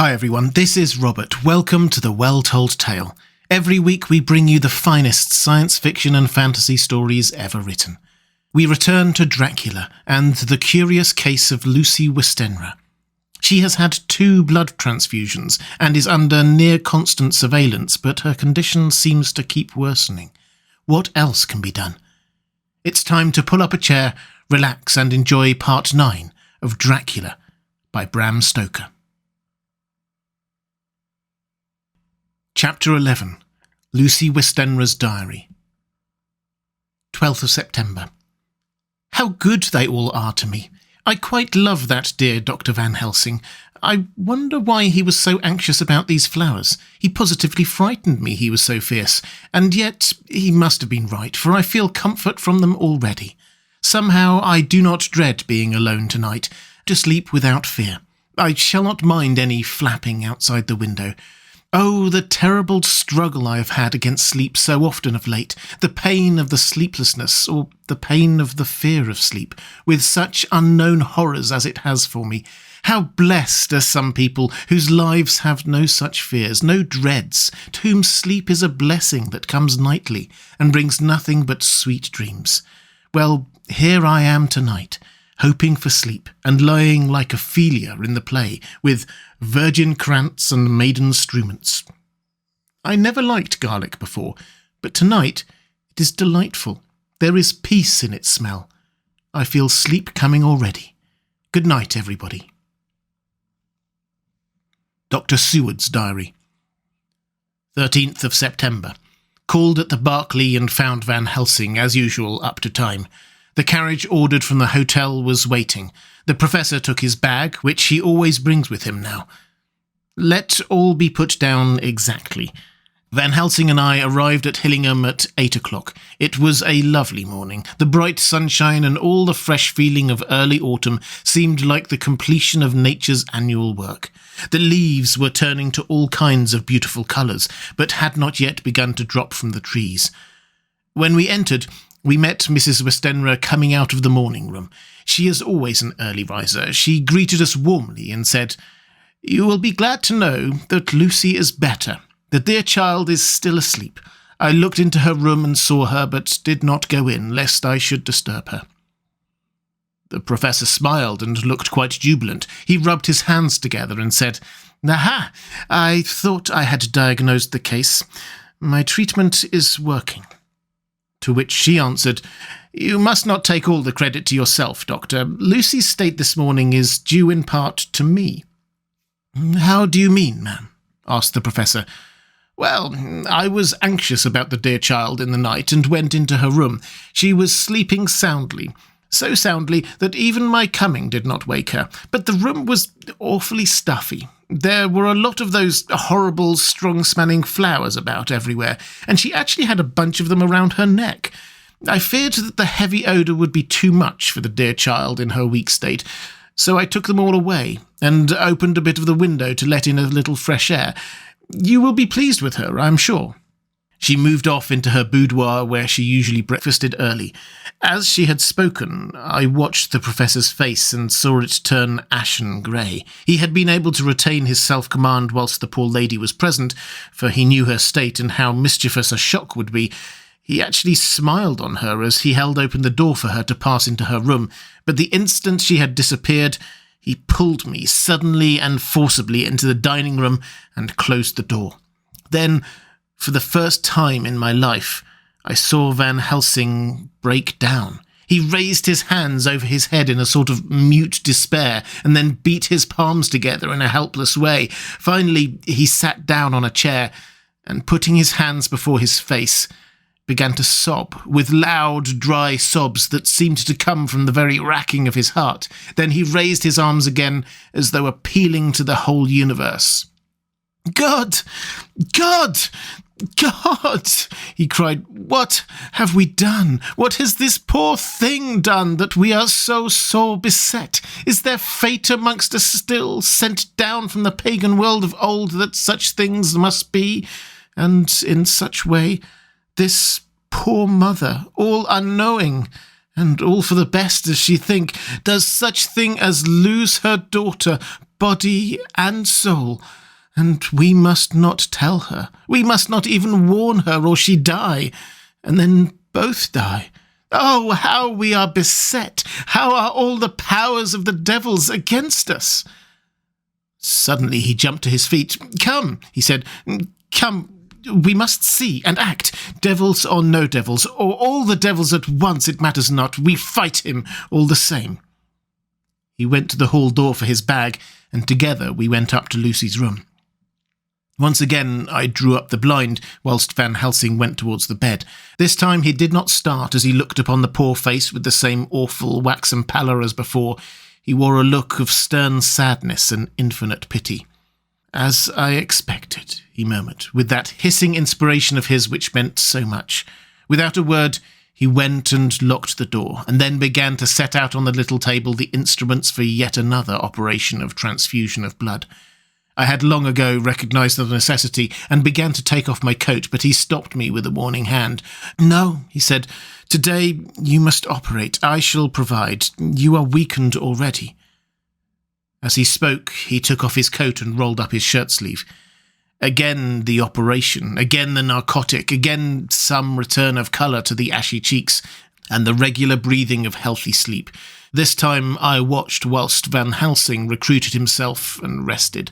Hi everyone, this is Robert. Welcome to The Well-Told Tale. Every week we bring you the finest science fiction and fantasy stories ever written. We return to Dracula and the curious case of Lucy Westenra. She has had 2 blood transfusions and is under near constant surveillance, but her condition seems to keep worsening. What else can be done? It's time to pull up a chair, relax and enjoy part 9 of Dracula by Bram Stoker. Chapter 11. Lucy Westenra's Diary. 12th of September. How good they all are to me. I quite love that dear Dr. Van Helsing. I wonder why he was so anxious about these flowers. He positively frightened me, he was so fierce. And yet he must have been right, for I feel comfort from them already. Somehow I do not dread being alone tonight, to sleep without fear. I shall not mind any flapping outside the window. Oh, the terrible struggle I have had against sleep so often of late, the pain of the sleeplessness, or the pain of the fear of sleep, with such unknown horrors as it has for me. How blessed are some people whose lives have no such fears, no dreads, to whom sleep is a blessing that comes nightly and brings nothing but sweet dreams. Well, here I am tonight, hoping for sleep, and lying like Ophelia in the play, with virgin krantz and maiden struments. I never liked garlic before, but tonight it is delightful. There is peace in its smell. I feel sleep coming already. Good night, everybody. Dr. Seward's Diary. 13th of September. Called at the Berkeley and found Van Helsing, as usual, up to time. The carriage ordered from the hotel was waiting. The professor took his bag, which he always brings with him now. Let all be put down exactly. Van Helsing and I arrived at Hillingham at 8 o'clock. It was a lovely morning. The bright sunshine and all the fresh feeling of early autumn seemed like the completion of nature's annual work. The leaves were turning to all kinds of beautiful colours, but had not yet begun to drop from the trees. When we entered, we met Mrs. Westenra coming out of the morning room. She is always an early riser. She greeted us warmly and said, "You will be glad to know that Lucy is better. The dear child is still asleep. I looked into her room and saw her, but did not go in, lest I should disturb her." The professor smiled and looked quite jubilant. He rubbed his hands together and said, "Aha! I thought I had diagnosed the case. My treatment is working." To which she answered, "You must not take all the credit to yourself, Doctor. Lucy's state this morning is due in part to me." "How do you mean, ma'am?" asked the professor. "Well, I was anxious about the dear child in the night and went into her room. She was sleeping soundly, so soundly that even my coming did not wake her. But the room was awfully stuffy. There were a lot of those horrible, strong-smelling flowers about everywhere, and she actually had a bunch of them around her neck. I feared that the heavy odour would be too much for the dear child in her weak state, so I took them all away, and opened a bit of the window to let in a little fresh air. You will be pleased with her, I'm sure." She moved off into her boudoir, where she usually breakfasted early. As she had spoken, I watched the professor's face and saw it turn ashen grey. He had been able to retain his self-command whilst the poor lady was present, for he knew her state and how mischievous a shock would be. He actually smiled on her as he held open the door for her to pass into her room, but the instant she had disappeared, he pulled me suddenly and forcibly into the dining room and closed the door. Then, for the first time in my life, I saw Van Helsing break down. He raised his hands over his head in a sort of mute despair, and then beat his palms together in a helpless way. Finally, he sat down on a chair, and putting his hands before his face, began to sob, with loud, dry sobs that seemed to come from the very racking of his heart. Then he raised his arms again, as though appealing to the whole universe. "God! God! God!" he cried. "What have we done? What has this poor thing done that we are so sore beset? Is there fate amongst us still, sent down from the pagan world of old that such things must be? And in such way, this poor mother, all unknowing, and all for the best, as she think, does such thing as lose her daughter, body and soul, and we must not tell her. We must not even warn her, or she die, and then both die. Oh, how we are beset! How are all the powers of the devils against us?" Suddenly he jumped to his feet. "Come," he said, "come, we must see and act. Devils or no devils, or all the devils at once, it matters not. We fight him all the same." He went to the hall door for his bag, and together we went up to Lucy's room. Once again I drew up the blind, whilst Van Helsing went towards the bed. This time he did not start as he looked upon the poor face with the same awful waxen pallor as before. He wore a look of stern sadness and infinite pity. "As I expected," he murmured, with that hissing inspiration of his which meant so much. Without a word, he went and locked the door, and then began to set out on the little table the instruments for yet another operation of transfusion of blood. I had long ago recognised the necessity, and began to take off my coat, but he stopped me with a warning hand. "No," he said, "today you must operate. I shall provide. You are weakened already." As he spoke, he took off his coat and rolled up his shirt-sleeve. Again the operation, again the narcotic, again some return of colour to the ashy cheeks, and the regular breathing of healthy sleep. This time I watched whilst Van Helsing recruited himself and rested.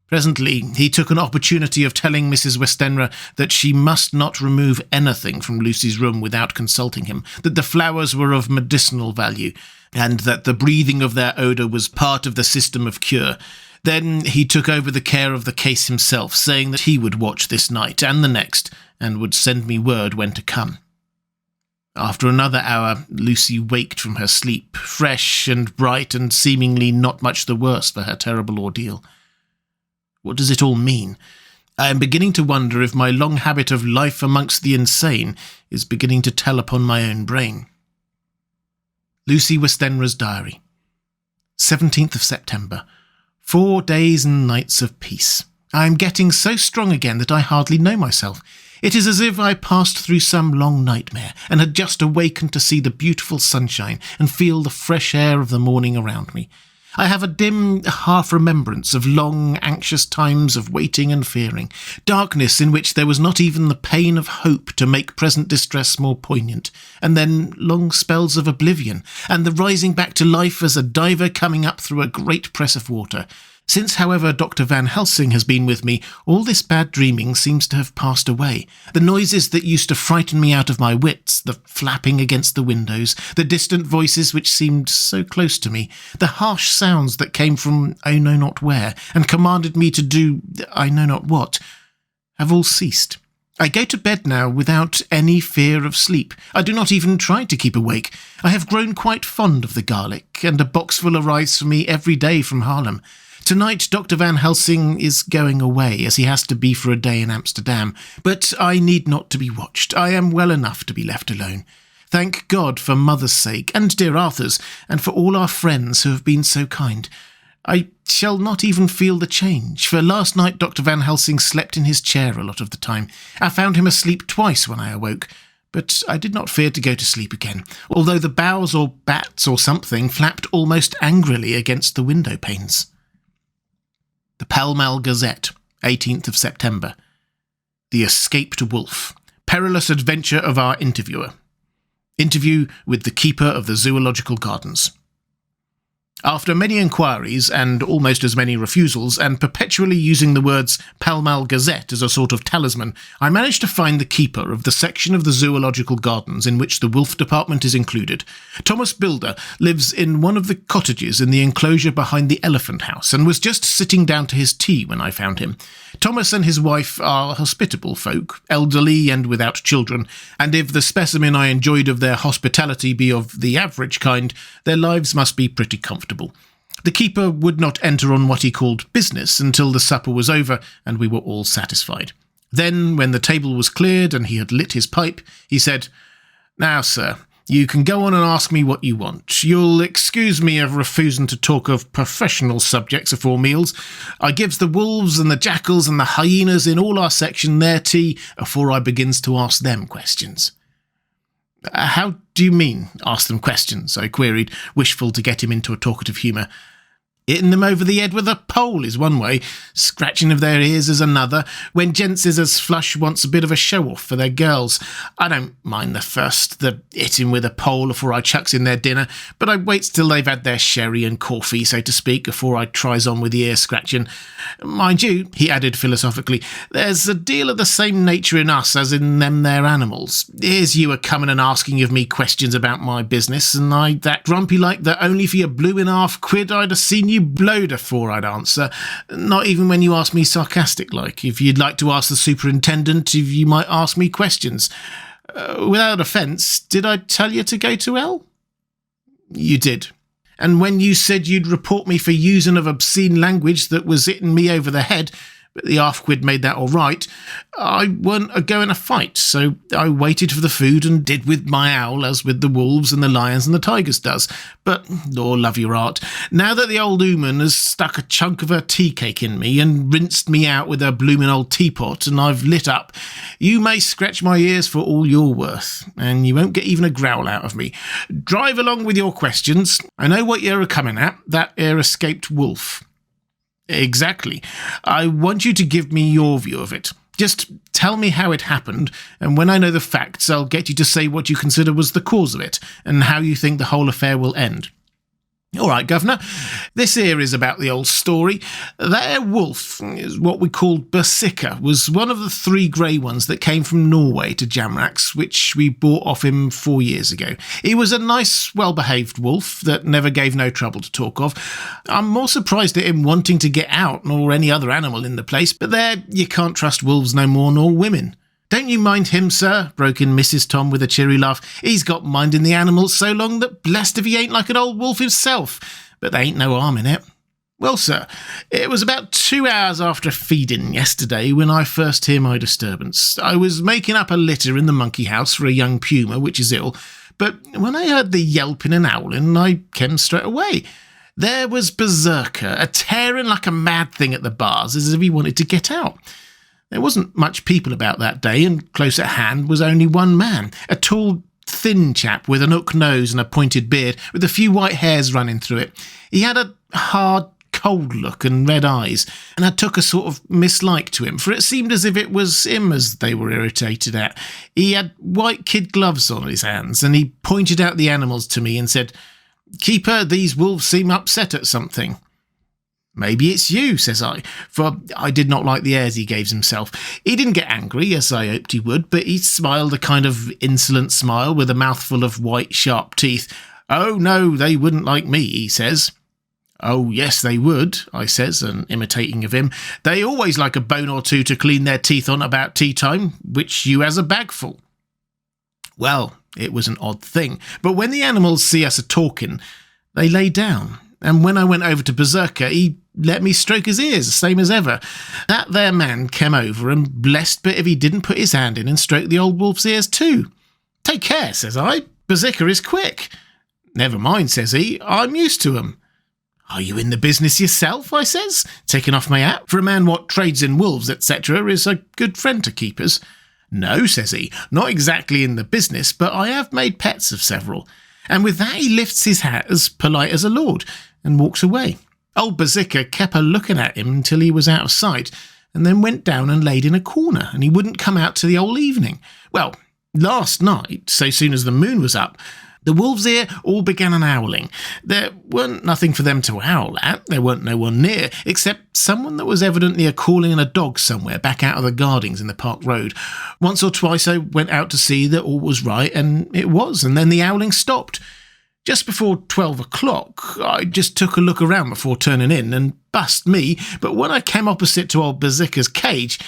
Presently he took an opportunity of telling Mrs. Westenra that she must not remove anything from Lucy's room without consulting him, that the flowers were of medicinal value, and that the breathing of their odour was part of the system of cure. Then he took over the care of the case himself, saying that he would watch this night and the next, and would send me word when to come. After another hour, Lucy waked from her sleep, fresh and bright, and seemingly not much the worse for her terrible ordeal. What does it all mean? I am beginning to wonder if my long habit of life amongst the insane is beginning to tell upon my own brain. Lucy Westenra's diary. 17th of September. 4 days and nights of peace. I am getting so strong again that I hardly know myself. It is as if I passed through some long nightmare, and had just awakened to see the beautiful sunshine and feel the fresh air of the morning around me. I have a dim half-remembrance of long, anxious times of waiting and fearing, darkness in which there was not even the pain of hope to make present distress more poignant, and then long spells of oblivion, and the rising back to life as a diver coming up through a great press of water. Since, however, Dr. Van Helsing has been with me, all this bad dreaming seems to have passed away. The noises that used to frighten me out of my wits, the flapping against the windows, the distant voices which seemed so close to me, the harsh sounds that came from I know not where, and commanded me to do I know not what, have all ceased. I go to bed now without any fear of sleep. I do not even try to keep awake. I have grown quite fond of the garlic, and a boxful arrives for me every day from Haarlem. Tonight Dr. Van Helsing is going away, as he has to be for a day in Amsterdam, but I need not to be watched. I am well enough to be left alone. Thank God for Mother's sake, and dear Arthur's, and for all our friends who have been so kind. I shall not even feel the change, for last night Dr. Van Helsing slept in his chair a lot of the time. I found him asleep twice when I awoke, but I did not fear to go to sleep again, although the boughs or bats or something flapped almost angrily against the window panes. The Pall Mall Gazette, 18th of September. The Escaped Wolf. Perilous adventure of our interviewer. Interview with the keeper of the Zoological Gardens. After many inquiries and almost as many refusals, and perpetually using the words Pall Mall Gazette as a sort of talisman, I managed to find the keeper of the section of the Zoological Gardens in which the wolf department is included. Thomas Bilder lives in one of the cottages in the enclosure behind the Elephant House, and was just sitting down to his tea when I found him. Thomas and his wife are hospitable folk, elderly and without children, and if the specimen I enjoyed of their hospitality be of the average kind, their lives must be pretty comfortable. The keeper would not enter on what he called business until the supper was over and we were all satisfied. Then, when the table was cleared and he had lit his pipe, he said, "Now, sir, you can go on and ask me what you want. You'll excuse me of refusin' to talk of professional subjects afore meals. I gives the wolves and the jackals and the hyenas in all our section their tea afore I begins to ask them questions." "How do you mean, ask them questions?" I queried, wishful to get him into a talkative humour. Hitting them over the head with a pole is one way, scratching of their ears is another, when gents is as flush wants a bit of a show-off for their girls. I don't mind the first, the hitting with a pole afore I chucks in their dinner, but I waits till they've had their sherry and coffee, so to speak, afore I tries on with the ear-scratching. Mind you, he added philosophically, there's a deal of the same nature in us as in them there animals. Here's you a-coming and asking of me questions about my business, and I that grumpy like that only for your blue half quid I'd a-seen you blowed afore I'd answer, not even when you asked me sarcastic like. If you'd like to ask the superintendent, if you might ask me questions. Without offence, did I tell you to go to hell? You did. And when you said you'd report me for using of obscene language that was hitting me over the head, but the half-quid made that all right, I weren't a-going to fight, so I waited for the food and did with my owl as with the wolves and the lions and the tigers does. But, Lord love your art, now that the old ooman has stuck a chunk of her tea cake in me and rinsed me out with her bloomin' old teapot and I've lit up, you may scratch my ears for all you're worth, and you won't get even a growl out of me. Drive along with your questions. I know what you're a-coming at, that ere escaped wolf. Exactly. I want you to give me your view of it. Just tell me how it happened, and when I know the facts, I'll get you to say what you consider was the cause of it, and how you think the whole affair will end. All right, Governor, this here is about the old story. That wolf, is what we called Berserker, was one of the 3 grey ones that came from Norway to Jamrach's, which we bought off him 4 years ago. He was a nice, well-behaved wolf that never gave no trouble to talk of. I'm more surprised at him wanting to get out nor any other animal in the place, but there, you can't trust wolves no more nor women. Don't you mind him, sir, broke in Mrs. Tom with a cheery laugh. He's got minding the animals so long that blessed if he ain't like an old wolf himself. But there ain't no harm in it. Well, sir, it was about 2 hours after feeding yesterday when I first hear my disturbance. I was making up a litter in the monkey house for a young puma which is ill, but when I heard the yelping and howling, I came straight away. There was Berserker, a-tearing like a mad thing at the bars as if he wanted to get out. There wasn't much people about that day, and close at hand was only one man, a tall, thin chap with an hook nose and a pointed beard, with a few white hairs running through it. He had a hard, cold look and red eyes, and I took a sort of mislike to him, for it seemed as if it was him as they were irritated at. He had white kid gloves on his hands, and he pointed out the animals to me and said, "Keeper, these wolves seem upset at something." "Maybe it's you," says I, for I did not like the airs he gave himself. He didn't get angry, as I hoped he would, but he smiled a kind of insolent smile with a mouthful of white, sharp teeth. "Oh, no, they wouldn't like me," he says. "Oh, yes, they would," I says, and imitating of him. "They always like a bone or two to clean their teeth on about tea time, which you has a bagful." Well, it was an odd thing, but when the animals see us a-talking, they lay down, and when I went over to Berserker, he let me stroke his ears, the same as ever. That there man came over, and blessed but if he didn't put his hand in and stroke the old wolf's ears too. "Take care," says I, "Berserker is quick." "Never mind," says he, "I'm used to 'em." "Are you in the business yourself?" I says, taking off my hat, for a man what trades in wolves, etc., is a good friend to keepers. "No," says he, "not exactly in the business, but I have made pets of several." And with that he lifts his hat as polite as a lord, and walks away. Old Berserker kept a-looking at him until he was out of sight, and then went down and laid in a corner, and he wouldn't come out till the whole evening. Well, last night, so soon as the moon was up, the wolves here all began an howling. There weren't nothing for them to howl at, there weren't no one near, except someone that was evidently a-calling a dog somewhere back out of the gardings in the Park Road. Once or twice I went out to see that all was right, and it was, and then the howling stopped. Just before 12 o'clock, I just took a look around before turning in, and bust me, but when I came opposite to old Berserker's cage,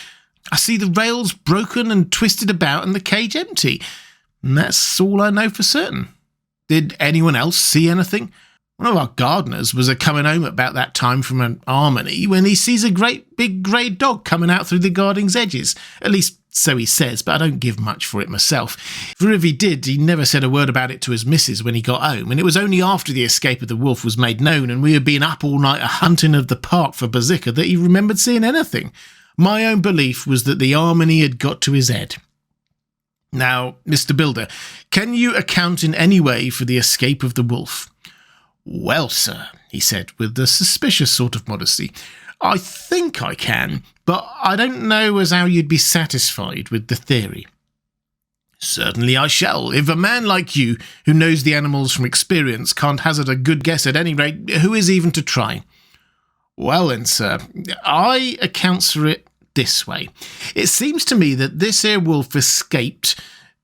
I see the rails broken and twisted about and the cage empty. And that's all I know for certain. Did anyone else see anything? One of our gardeners was a-coming home about that time from an harmony when he sees a great big grey dog coming out through the garding's edges. At least so he says, but I don't give much for it myself. For if he did, he never said a word about it to his missus when he got home, and it was only after the escape of the wolf was made known and we had been up all night a-hunting of the park for Berserker that he remembered seeing anything. My own belief was that the harmony had got to his head. Now, Mr. Builder, can you account in any way for the escape of the wolf? "Well, sir," he said with a suspicious sort of modesty, "I think I can, but I don't know as how you'd be satisfied with the theory." "Certainly I shall. If a man like you, who knows the animals from experience, can't hazard a good guess at any rate, who is even to try?" "Well then, sir, I accounts for it this way. It seems to me that this here wolf escaped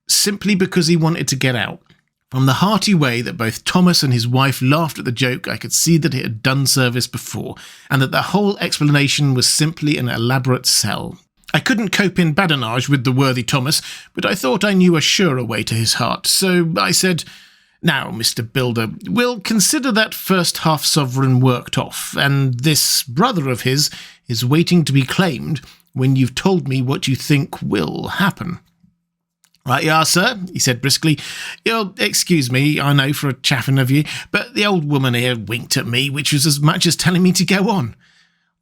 simply because he wanted to get out. From the hearty way that both Thomas and his wife laughed at the joke, I could see that it had done service before, and that the whole explanation was simply an elaborate sell. I couldn't cope in badinage with the worthy Thomas, but I thought I knew a surer way to his heart, so I said, 'Now, Mr. Builder, we'll consider that first half-sovereign worked off, and this brother of his is waiting to be claimed when you've told me what you think will happen.'" "Right you are, sir," he said briskly. "You'll excuse me, I know, for a chaffing of you, but the old woman here winked at me, which was as much as telling me to go on."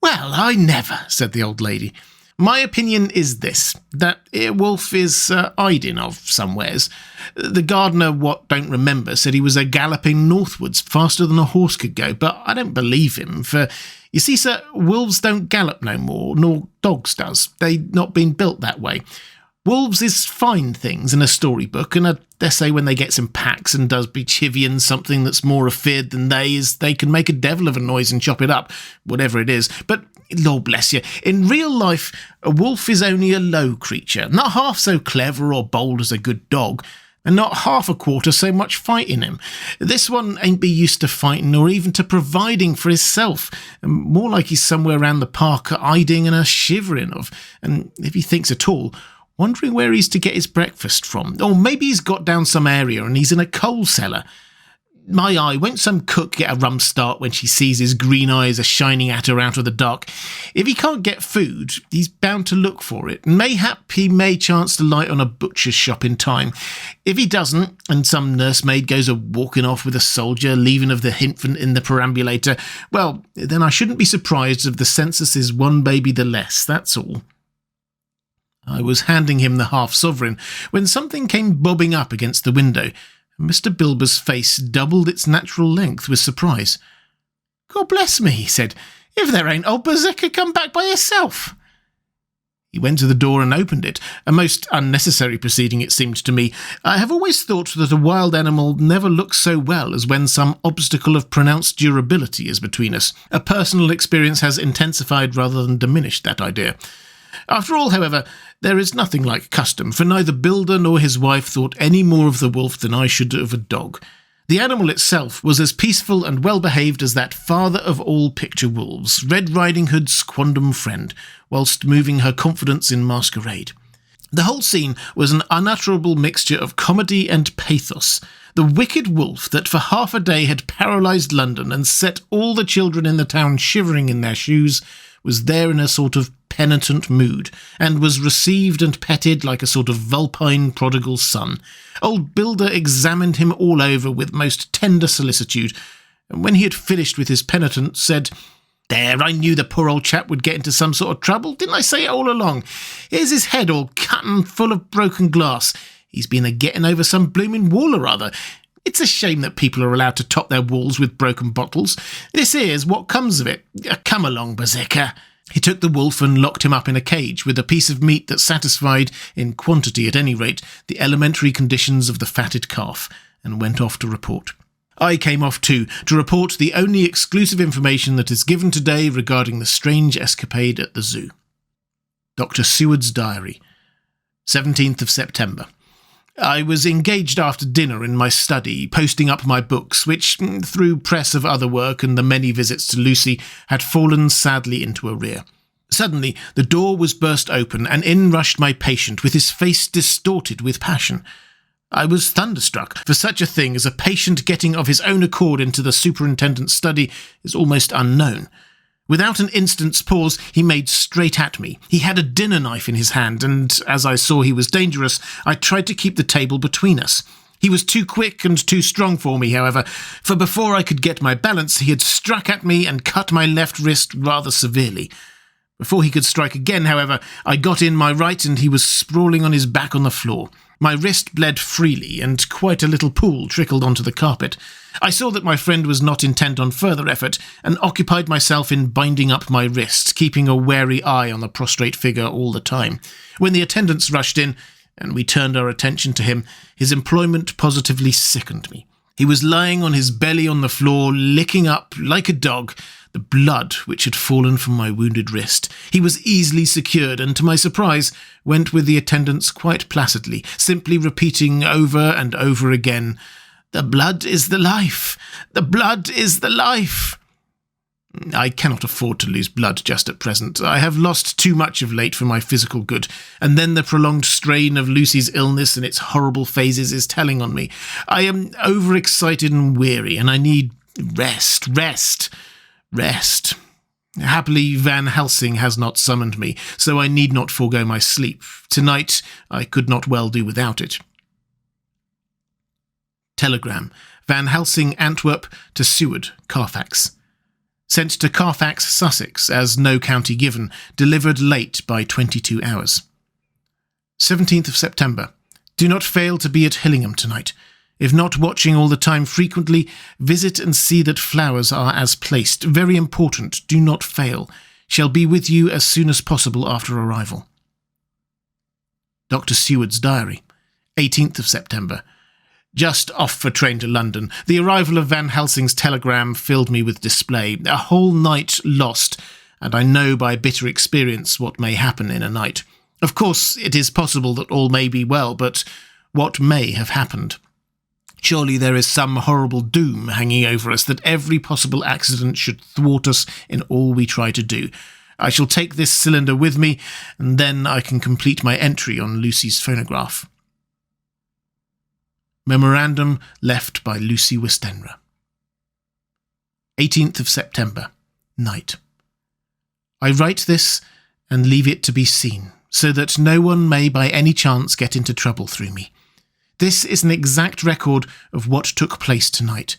"Well, I never," said the old lady. "My opinion is this, that wolf is hiding of somewheres. The gardener what don't remember said he was galloping northwards faster than a horse could go, but I don't believe him, for you see, sir, wolves don't gallop no more, nor dogs does. They not been built that way. Wolves is fine things in a storybook, and I dare say when they gets in packs and does be chivying something that's more afeard than they can make a devil of a noise and chop it up, whatever it is. But, Lord bless you, in real life, a wolf is only a low creature, not half so clever or bold as a good dog, and not half a quarter so much fighting him. This one ain't be used to fighting or even to providing for hisself, more like he's somewhere round the park hiding and a shivering of, and if he thinks at all, wondering where he's to get his breakfast from. Or maybe he's got down some area and he's in a coal cellar. My eye, won't some cook get a rum start when she sees his green eyes a-shining at her out of the dark? If he can't get food, he's bound to look for it, and mayhap he may chance to light on a butcher's shop in time. If he doesn't, and some nursemaid goes a-walking off with a soldier, leaving of the infant in the perambulator, well, then I shouldn't be surprised if the census is one baby the less, that's all." I was handing him the half-sovereign when something came bobbing up against the window, and Mr. Bilber's face doubled its natural length with surprise. "God bless me," he said, "if there ain't old Berserker come back by herself." He went to the door and opened it, a most unnecessary proceeding it seemed to me. I have always thought that a wild animal never looks so well as when some obstacle of pronounced durability is between us. A personal experience has intensified rather than diminished that idea. After all, however, there is nothing like custom, for neither Builder nor his wife thought any more of the wolf than I should of a dog. The animal itself was as peaceful and well-behaved as that father of all picture wolves, Red Riding Hood's quondam friend, whilst moving her confidence in masquerade. The whole scene was an unutterable mixture of comedy and pathos. The wicked wolf that for half a day had paralysed London and set all the children in the town shivering in their shoes was there in a sort of penitent mood, and was received and petted like a sort of vulpine prodigal son. Old Builder examined him all over with most tender solicitude, and when he had finished with his penitence, said, "There, I knew the poor old chap would get into some sort of trouble. Didn't I say it all along? Here's his head all cut and full of broken glass. He's been a-getting over some blooming wall or other. It's a shame that people are allowed to top their walls with broken bottles. This here's what comes of it. Come along, Berserker." He took the wolf and locked him up in a cage with a piece of meat that satisfied, in quantity at any rate, the elementary conditions of the fatted calf, and went off to report. I came off too, to report the only exclusive information that is given today regarding the strange escapade at the zoo. Dr. Seward's Diary, 17th of September. I was engaged after dinner in my study, posting up my books, which, through press of other work and the many visits to Lucy, had fallen sadly into arrear. Suddenly, the door was burst open, and in rushed my patient, with his face distorted with passion. I was thunderstruck, for such a thing as a patient getting of his own accord into the superintendent's study is almost unknown. Without an instant's pause, he made straight at me. He had a dinner knife in his hand, and as I saw he was dangerous, I tried to keep the table between us. He was too quick and too strong for me, however, for before I could get my balance, he had struck at me and cut my left wrist rather severely. Before he could strike again, however, I got in my right, and he was sprawling on his back on the floor. My wrist bled freely, and quite a little pool trickled onto the carpet. I saw that my friend was not intent on further effort, and occupied myself in binding up my wrist, keeping a wary eye on the prostrate figure all the time. When the attendants rushed in, and we turned our attention to him, his employment positively sickened me. He was lying on his belly on the floor, licking up, like a dog, the blood which had fallen from my wounded wrist. He was easily secured, and to my surprise, went with the attendants quite placidly, simply repeating over and over again, "The blood is the life! The blood is the life!" I cannot afford to lose blood just at present. I have lost too much of late for my physical good, and then the prolonged strain of Lucy's illness and its horrible phases is telling on me. I am overexcited and weary, and I need rest. Happily, Van Helsing has not summoned me, so I need not forego my sleep. Tonight I could not well do without it. Telegram. Van Helsing, Antwerp, to Seward, Carfax. Sent to Carfax, Sussex, as no county given, delivered late by 22 hours. 17th of September. Do not fail to be at Hillingham tonight. If not watching all the time frequently, visit and see that flowers are as placed. Very important, do not fail. Shall be with you as soon as possible after arrival. Dr. Seward's diary. 18th of September. Just off for train to London. The arrival of Van Helsing's telegram filled me with dismay. A whole night lost, and I know by bitter experience what may happen in a night. Of course, it is possible that all may be well, but what may have happened? Surely there is some horrible doom hanging over us, that every possible accident should thwart us in all we try to do. I shall take this cylinder with me, and then I can complete my entry on Lucy's phonograph. Memorandum left by Lucy Westenra. 18th of September, night. I write this and leave it to be seen, so that no one may by any chance get into trouble through me. This is an exact record of what took place tonight.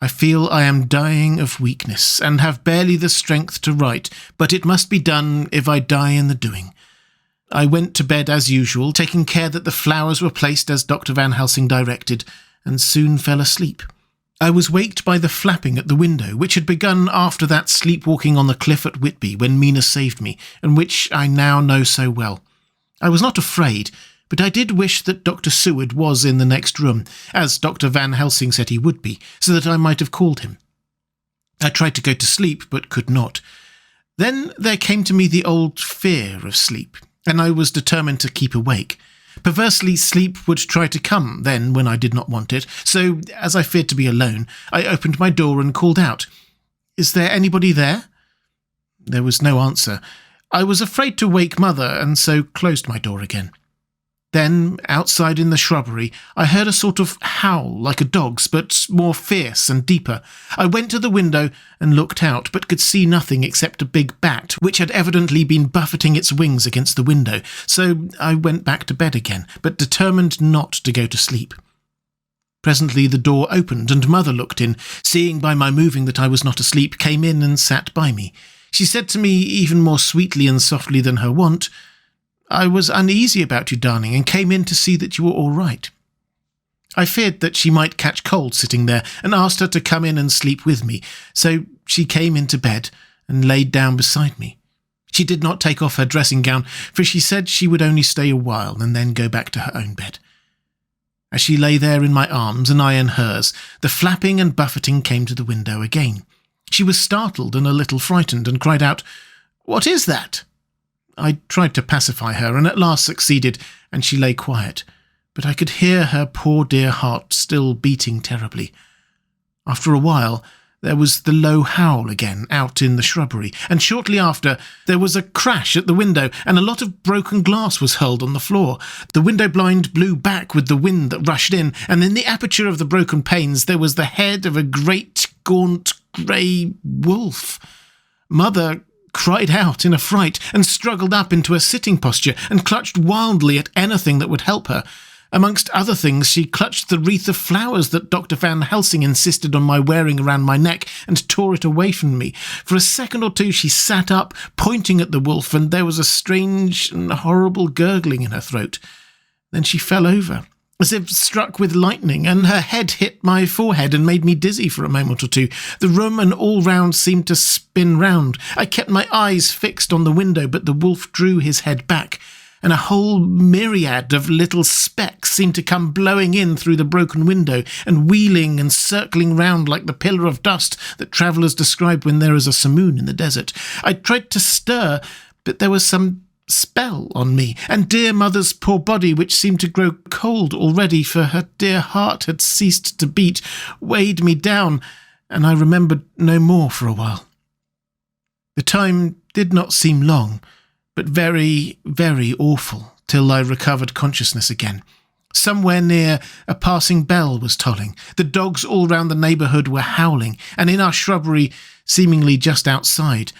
I feel I am dying of weakness, and have barely the strength to write, but it must be done if I die in the doing. I went to bed as usual, taking care that the flowers were placed as Dr. Van Helsing directed, and soon fell asleep. I was waked by the flapping at the window, which had begun after that sleepwalking on the cliff at Whitby when Mina saved me, and which I now know so well. I was not afraid, but I did wish that Dr. Seward was in the next room, as Dr. Van Helsing said he would be, so that I might have called him. I tried to go to sleep, but could not. Then there came to me the old fear of sleep, and I was determined to keep awake. Perversely, sleep would try to come then when I did not want it, so, as I feared to be alone, I opened my door and called out, "Is there anybody there?" There was no answer. I was afraid to wake Mother, and so closed my door again. Then, outside in the shrubbery, I heard a sort of howl like a dog's, but more fierce and deeper. I went to the window and looked out, but could see nothing except a big bat, which had evidently been buffeting its wings against the window, so I went back to bed again, but determined not to go to sleep. Presently the door opened, and Mother looked in, seeing by my moving that I was not asleep, came in and sat by me. She said to me, even more sweetly and softly than her wont, "I was uneasy about you, darling, and came in to see that you were all right." I feared that she might catch cold sitting there, and asked her to come in and sleep with me, so she came into bed and laid down beside me. She did not take off her dressing gown, for she said she would only stay a while and then go back to her own bed. As she lay there in my arms and I in hers, the flapping and buffeting came to the window again. She was startled and a little frightened, and cried out, "What is that?" I tried to pacify her, and at last succeeded, and she lay quiet, but I could hear her poor dear heart still beating terribly. After a while, there was the low howl again out in the shrubbery, and shortly after there was a crash at the window, and a lot of broken glass was hurled on the floor. The window blind blew back with the wind that rushed in, and in the aperture of the broken panes there was the head of a great, gaunt, grey wolf. Mother cried out in a fright, and struggled up into a sitting posture, and clutched wildly at anything that would help her. Amongst other things, she clutched the wreath of flowers that Dr. Van Helsing insisted on my wearing around my neck, and tore it away from me. For a second or two she sat up, pointing at the wolf, and there was a strange and horrible gurgling in her throat. Then she fell over, as if struck with lightning, and her head hit my forehead and made me dizzy for a moment or two. The room and all round seemed to spin round. I kept my eyes fixed on the window, but the wolf drew his head back, and a whole myriad of little specks seemed to come blowing in through the broken window and wheeling and circling round like the pillar of dust that travellers describe when there is a simoon in the desert. I tried to stir, but there was some spell on me, and dear mother's poor body, which seemed to grow cold already, for her dear heart had ceased to beat, weighed me down, and I remembered no more for a while. The time did not seem long, but very, very awful, till I recovered consciousness again. Somewhere near, a passing bell was tolling. The dogs all round the neighbourhood were howling, and in our shrubbery, seemingly just outside,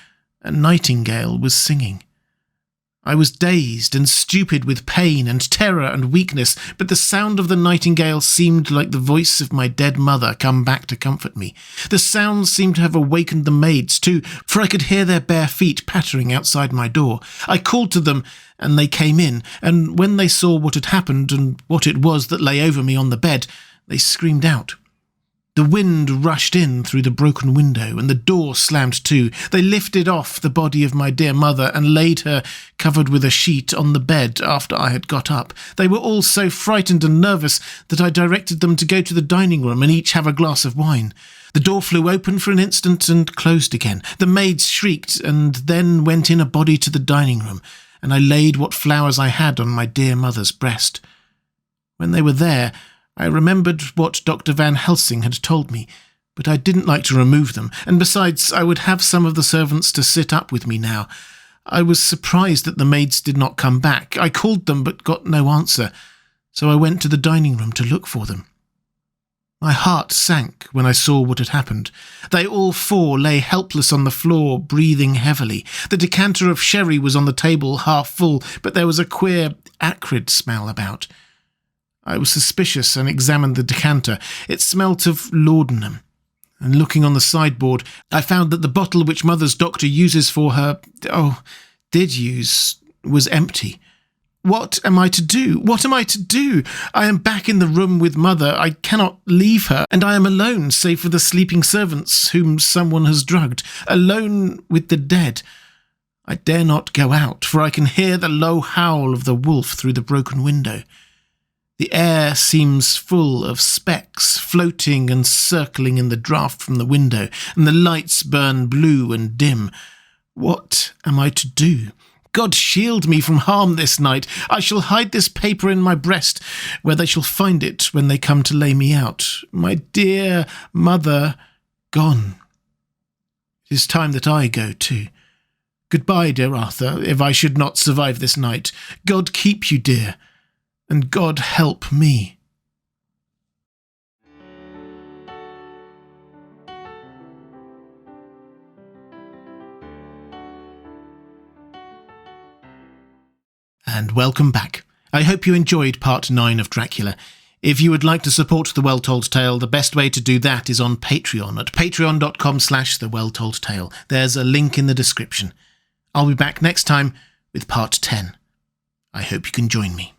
a nightingale was singing. I was dazed and stupid with pain and terror and weakness, but the sound of the nightingale seemed like the voice of my dead mother come back to comfort me. The sound seemed to have awakened the maids too, for I could hear their bare feet pattering outside my door. I called to them, and they came in, and when they saw what had happened and what it was that lay over me on the bed, they screamed out. The wind rushed in through the broken window, and the door slammed to. They lifted off the body of my dear mother and laid her, covered with a sheet, on the bed after I had got up. They were all so frightened and nervous that I directed them to go to the dining room and each have a glass of wine. The door flew open for an instant and closed again. The maids shrieked, and then went in a body to the dining room, and I laid what flowers I had on my dear mother's breast. When they were there, I remembered what Dr. Van Helsing had told me, but I didn't like to remove them, and besides, I would have some of the servants to sit up with me now. I was surprised that the maids did not come back. I called them, but got no answer, so I went to the dining room to look for them. My heart sank when I saw what had happened. They all four lay helpless on the floor, breathing heavily. The decanter of sherry was on the table, half full, but there was a queer, acrid smell about. I was suspicious and examined the decanter. It smelt of laudanum, and looking on the sideboard, I found that the bottle which Mother's doctor uses for her, did use, was empty. What am I to do? What am I to do? I am back in the room with Mother. I cannot leave her, and I am alone, save for the sleeping servants whom someone has drugged, alone with the dead. I dare not go out, for I can hear the low howl of the wolf through the broken window. The air seems full of specks, floating and circling in the draught from the window, and the lights burn blue and dim. What am I to do? God shield me from harm this night. I shall hide this paper in my breast, where they shall find it when they come to lay me out. My dear mother gone. It is time that I go too. Goodbye, dear Arthur, if I should not survive this night. God keep you, dear. And God help me. And welcome back. I hope you enjoyed part 9 of Dracula. If you would like to support The Well Told Tale, the best way to do that is on Patreon at patreon.com/thewelltoldtale. There's a link in the description. I'll be back next time with part 10. I hope you can join me.